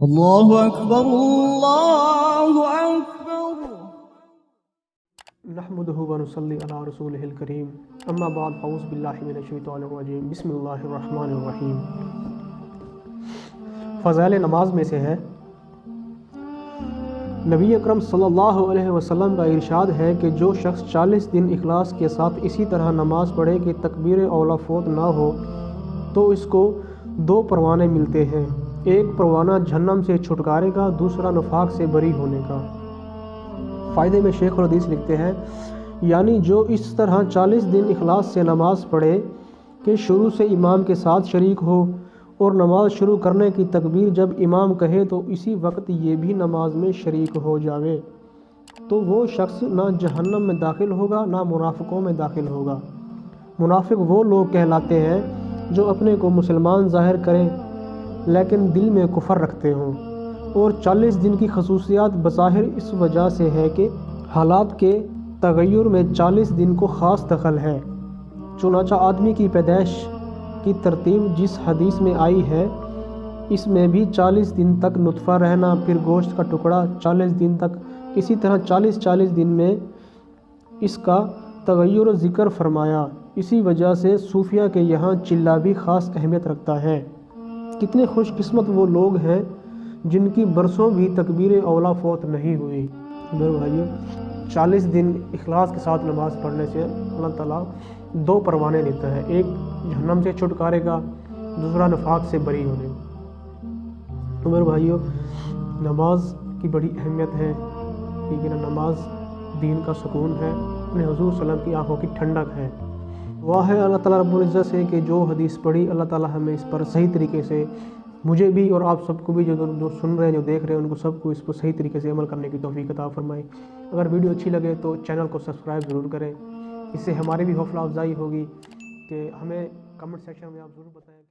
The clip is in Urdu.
اللہ اکبر اللہ اکبر۔ نحمده ونصلی علی رسولہ الکریم، اما بعد، اعوذ باللہ من الشیطان الرجیم، بسم اللہ الرحمن الرحیم۔ فضائل نماز میں سے ہے، نبی اکرم صلی اللہ علیہ وسلم کا ارشاد ہے کہ جو شخص 40 دن اخلاص کے ساتھ اسی طرح نماز پڑھے کہ تکبیر اولا فوت نہ ہو تو اس کو 2 پروانے ملتے ہیں، ایک پروانہ جہنم سے چھٹکارے کا، دوسرا نفاق سے بری ہونے کا۔ فائدے میں شیخ الحدیث لکھتے ہیں، یعنی جو اس طرح 40 دن اخلاص سے نماز پڑھے کہ شروع سے امام کے ساتھ شریک ہو اور نماز شروع کرنے کی تکبیر جب امام کہے تو اسی وقت یہ بھی نماز میں شریک ہو جاوے، تو وہ شخص نہ جہنم میں داخل ہوگا نہ منافقوں میں داخل ہوگا۔ منافق وہ لوگ کہلاتے ہیں جو اپنے کو مسلمان ظاہر کریں لیکن دل میں کفر رکھتے ہوں، اور 40 دن کی خصوصیات بظاہر اس وجہ سے ہے کہ حالات کے تغیر میں 40 دن کو خاص دخل ہے۔ چنانچہ آدمی کی پیدائش کی ترتیب جس حدیث میں آئی ہے اس میں بھی 40 دن تک نطفہ رہنا، پھر گوشت کا ٹکڑا 40 دن تک، اسی طرح 40 دن میں اس کا تغیر و ذکر فرمایا۔ اسی وجہ سے صوفیہ کے یہاں چلہ بھی خاص اہمیت رکھتا ہے۔ کتنے خوش قسمت وہ لوگ ہیں جن کی برسوں بھی تکبیر اولا فوت نہیں ہوئی۔ میرے بھائیو، 40 دن اخلاص کے ساتھ نماز پڑھنے سے اللہ تعالیٰ 2 پروانے دیتا ہے، ایک جہنم سے چھٹکارے گا، دوسرا نفاق سے بری ہونے گا۔ تو میرے بھائیو، نماز کی بڑی اہمیت ہے، کیونکہ نماز دین کا سکون ہے، اپنے حضور صلی اللہ علیہ وسلم کی آنکھوں کی ٹھنڈک ہے۔ دعا ہے اللہ تعالیٰ رب العزت سے کہ جو حدیث پڑھی اللہ تعالیٰ ہمیں اس پر صحیح طریقے سے، مجھے بھی اور آپ سب کو بھی، جو سن رہے ہیں جو دیکھ رہے ہیں ان کو سب کو اس پر صحیح طریقے سے عمل کرنے کی توفیق عطا فرمائے۔ اگر ویڈیو اچھی لگے تو چینل کو سبسکرائب ضرور کریں، اس سے ہماری بھی حوصلہ افزائی ہوگی کہ ہمیں کمنٹ سیکشن میں آپ ضرور بتائیں۔